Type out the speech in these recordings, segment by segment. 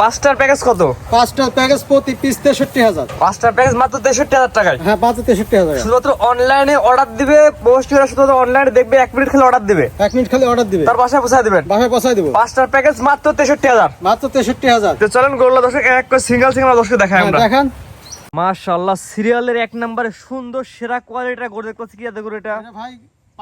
পাঁচটার প্যাকেজ কত? পাঁচটার প্যাকেজ প্রতি পিস 63,000। পাঁচটার প্যাকেজ মাত্র 63,000 টাকায়। হ্যাঁ, মাত্র 63,000। শুধুমাত্র অনলাইনে অর্ডার দিবে, পোস্ট করে শুধু অনলাইনে দেখবে, 1 মিনিট খালি অর্ডার দিবে, 1 মিনিট খালি অর্ডার দিবে, তার বাসায় পৌঁছে দিবেন। বাসায় পৌঁছায় দিব। পাঁচটার প্যাকেজ মাত্র 63,000। মাত্র 63,000। তো চলেন গরুলা দর্শক এক করে সিঙ্গেল দর্শক দেখাই আমরা। দেখান। মাশাআল্লাহ, সিরিয়ালের 1 নম্বরে সুন্দর সেরা কোয়ালিটির গরু দেখতে পাচ্ছি। কি আছে গরু এটা? এটা ভাই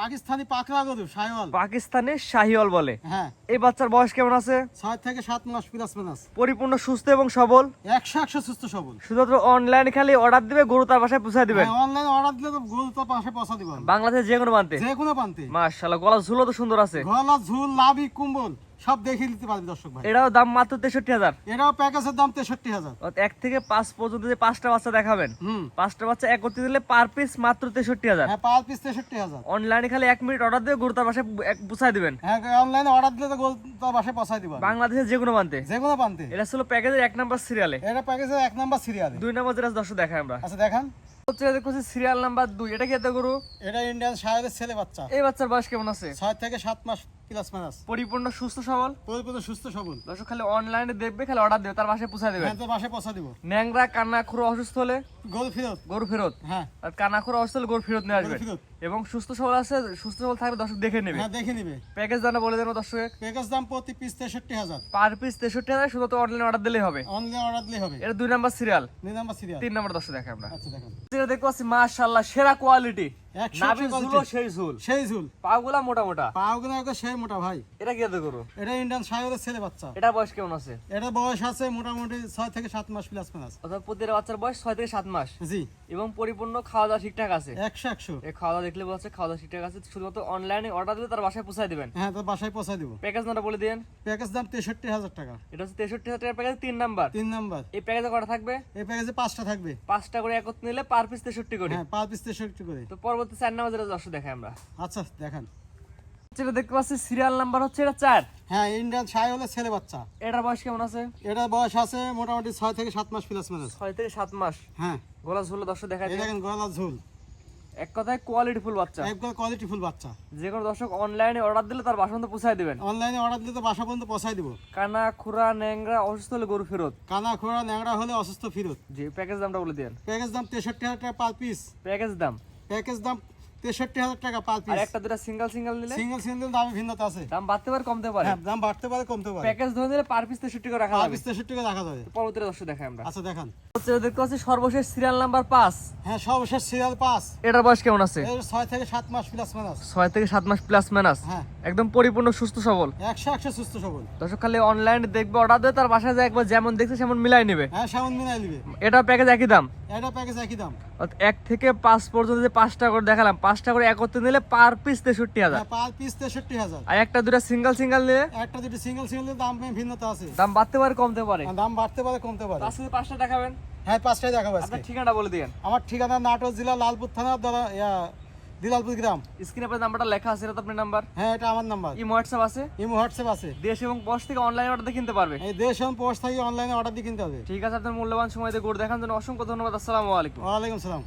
পাকিস্তানি পাকড়া গরু, শাহিওয়াল। পাকিস্তানের শাহিওয়াল বলে। হ্যাঁ, এই বাচ্চার বয়স কেমন আছে? 6 থেকে 7 মাস প্লাস মাইনাস। পরিপূর্ণ সুস্থ এবং সবল। 100 সুস্থ সবল। শুধুমাত্র অনলাইনে খালি অর্ডার দিবে, গরু তার বাসায় পৌঁছে দিবেন। হ্যাঁ, অনলাইনে অর্ডার দিলে তো গরু তো পাশে পৌঁছা দিব। বাংলাদেশে যে কোনো প্রান্তে। যে কোনো প্রান্তে। মাশাআল্লাহ, গলা ঝুলও তো সুন্দর আছে। গলা, ঝুল, লাভি, কুম্বল সব দেখিয়ে দিতে পারবে দর্শক ভাই। এটাও দাম মাত্র 63,000। এটাও প্যাকেজের দাম 63,000। 1 থেকে 5 পর্যন্ত যে 5টা বাচ্চা দেখাবেন, হুম। 5টা বাচ্চা এক করতে দিলে পার পিস মাত্র 63,000। হ্যাঁ, পার পিস 63,000। অনলাইনে খালি 1 মিনিট অর্ডার দিয়ে গরু তার বাসায় পৌঁছায় দিবেন। হ্যাঁ, অনলাইনে অর্ডার দিলে তো গরু তো বাসায় পৌঁছায় দিব। বাংলাদেশের যে কোনো প্রান্তে। যে কোনো প্রান্তে। এটা ছিল প্যাকেজের 1 নাম্বার সিরিয়ালে। এটা প্যাকেজের 1 নাম্বার সিরিয়াল। 2 নাম্বার যেটা দর্শক দেখাই আমরা। আচ্ছা দেখান। হচ্ছে দেখছি সিরিয়াল নাম্বার 2। এটা কি এত গরু? এটা ইন্ডিয়ান শাহিওয়ালের ছেলে বাচ্চা। এই বাচ্চার বয়স কেমন আছে? 6 থেকে 7 মাস প্লাস মাইনাস। পরিপূর্ণ সুস্থ সবল। পরিপূর্ণ সুস্থ সবল। দর্শক খালি অনলাইনে দেখবে, খালি অর্ডার দেবে, তার বাসায় পৌঁছে দেবে। হ্যাঁ, তো বাসায় পৌঁছা দিব। ন্যাংরা কান্না খুঁড়ো অসুস্থ হলে গরু ফেরত। গরু ফেরত। হ্যাঁ, আর কান্না খুঁড়ো অসুস্থ হলে গরু ফেরত নিয়ে আসবে। গরু ফেরত। এবং সুস্থ সবল আছে, সুস্থ সবল থাকবে, দর্শক দেখে নেবে। হ্যাঁ, দেখে নিবে। প্যাকেজ দামটা বলে দেবো দর্শক। প্যাকেজ দাম প্রতি পিস 63,000। পার পিস 63,000, শুধু তো অনলাইনে অর্ডার দিলেই হবে। অনলাইনে অর্ডার দিলেই হবে। এটা 2 number serial. 2 number serial. 3 number দর্শক দেখাই আমরা। আচ্ছা দেখান। যেটা দেখতে পাচ্ছি মাশাআল্লাহ সেরা কোয়ালিটি। 100 নাভি quality। ঝুলও সেই ঝুল, সেই ঝুল। পাগুলা মোটা মোটা। পাওগুলো একদম সেই মোটা ভাই। এটা কি এত গরু? এটা ইন্ডিয়ান শাহিওয়ালের ছেলে বাচ্চা। এটা বয়স কেমন আছে? এটা বয়স আছে মোটামুটি 6 থেকে 7 মাস প্লাস মাইনাস। অর্থাৎ প্রতিটা বাচ্চার বয়স 6 থেকে 7 মাস জি, এবং পরিপূর্ণ খাওয়া দাওয়া ঠিকঠাক আছে। 100। এই খাওয়া দাওয়া দেখলে বলছে খাওয়া দাওয়া ঠিকঠাক আছে। শুধুমাত্র অনলাইনে অর্ডার দিলে তার বাসায় পৌঁছায় দিবেন। হ্যাঁ, তো বাসায় পৌঁছা দিব। প্যাকেজ নাম্বার বলে দিন। প্যাকেজ দাম 63,000 টাকা। এটা হচ্ছে 63,000 টাকার প্যাকেজ 3 নাম্বার। 3 নাম্বার। এই প্যাকেজে কটা থাকবে? এই প্যাকেজে 5টা থাকবে। 5টা করে একত্র নিলে পার পিস 63 করে। হ্যাঁ, পার পিস 63 করে। তো পরবর্তী 4 নাম্বার যেটা দর্শক দেখাই আমরা। আচ্ছা দেখান। যেটা দেখতে পাচ্ছি সিরিয়াল নাম্বার হচ্ছে এটা 4। হ্যাঁ, ইন্ডিয়ান শাহিওয়ালের ছেলে বাচ্চা। এটার বয়স কেমন আছে? এটার বয়স আছে মোটামুটি 6 থেকে 7 মাস প্লাস মাইনাস। 6 থেকে 7 মাস। হ্যাঁ, গলা ঝুল দর্শক দেখাই এই দিন। দেখেন গলা ঝুল। এক কথায় কোয়ালিটি ফুল বাচ্চা। একদম কোয়ালিটি ফুল বাচ্চা। যে কোনো দর্শক অনলাইনে অর্ডার দিলে তার বাসা পর্যন্ত পৌঁছায় দিবেন। অনলাইনে অর্ডার দিলে তো বাসা পর্যন্ত পৌঁছায় দিব। কানা খুরা ন্যাংরা অসুস্থ হলে গরু ফেরত। কানা খোড়া ন্যাংরা হলে অসুস্থ ফেরত। জি, প্যাকেজ দামটা বলে দেন। প্যাকেজ দাম 63,000 টাকা পার পিস। প্যাকেজ দাম। প্যাকেজ দাম 63,000 টাকা পার আর পিস। একটা দুটা সিঙ্গেল নিলে সিঙ্গেল সিঙ্গেল দামে ভিন্নতা আছে। দাম বাড়তে পারে কমতে পারে। হ্যাঁ, দাম বাড়তে পারে কমতে পারে। প্যাকেজ ধরে নিলে পার পিস 63 করে রাখা পার যাবে। পিস 63 টাকা রাখা যাবে। পরবর্তী দর্শক দেখাই আমরা। আচ্ছা দেখান। হচ্ছে দেখতে পাচ্ছি সর্বশেষ সিরিয়াল নাম্বার 5। হ্যাঁ, সর্বশেষ সিরিয়াল 5। এটার বয়স কেমন আছে? এর 6 থেকে 7 মাস প্লাস মাইনাস। 6 থেকে 7 মাস প্লাস মাইনাস। হ্যাঁ, একদম পরিপূর্ণ সুস্থ সবল। 100 সুস্থ সবল। দর্শক খালি অনলাইনে দেখবে, অর্ডার দেবে, তার বাসায় যায় একবার যেমন দেখছে সেমন মিলাই নেবে। হ্যাঁ, সাউন্ড মিলাই নিবে। এটা প্যাকেজ একই দাম। এটা প্যাকেজ একই দাম। 1 থেকে 5 পর্যন্ত যে 5টা করে দেখালাম, 5টা করে একত্রে নিলে পার পিস 63,000। হ্যাঁ, পার পিস 63,000। আর একটা দুটা সিঙ্গেল নিলে একটা দুটো সিঙ্গেল সিঙ্গেল দাম ভিন্নতা আছে। দাম বাড়তে পারে কমতে পারে। আর দাম বাড়তে পারে কমতে পারে। আজকে 5টা দেখাবেন। হ্যাঁ, 5টাই দেখাবো আজকে। আপনার ঠিকানা বলে দিন। আমার ঠিকানা নাটোর জেলা লালপুর থানা দিলালপুর গ্রাম। স্ক্রিনে আপনার নাম্বারটা লেখা আছে, এটা তো আপনার নাম্বার। হ্যাঁ, এটা আমার নাম্বার। ইমো হোয়াটসঅ্যাপ আছে। ইমো হোয়াটসঅ্যাপ আছে। দেশ এবং পোস্ট থেকে অনলাইন অর্ডার দিয়ে কিনতে পারবে। এই দেশ এবং পোস্ট থেকে অনলাইনে অর্ডার দিয়ে কিনতে হবে। ঠিক আছে, আপনার মূল্যবান সময় দিয়ে গরু দেখার জন্য অসংখ্য ধন্যবাদ। আসসালামু আলাইকুম। ওয়ালাইকুম সালাম।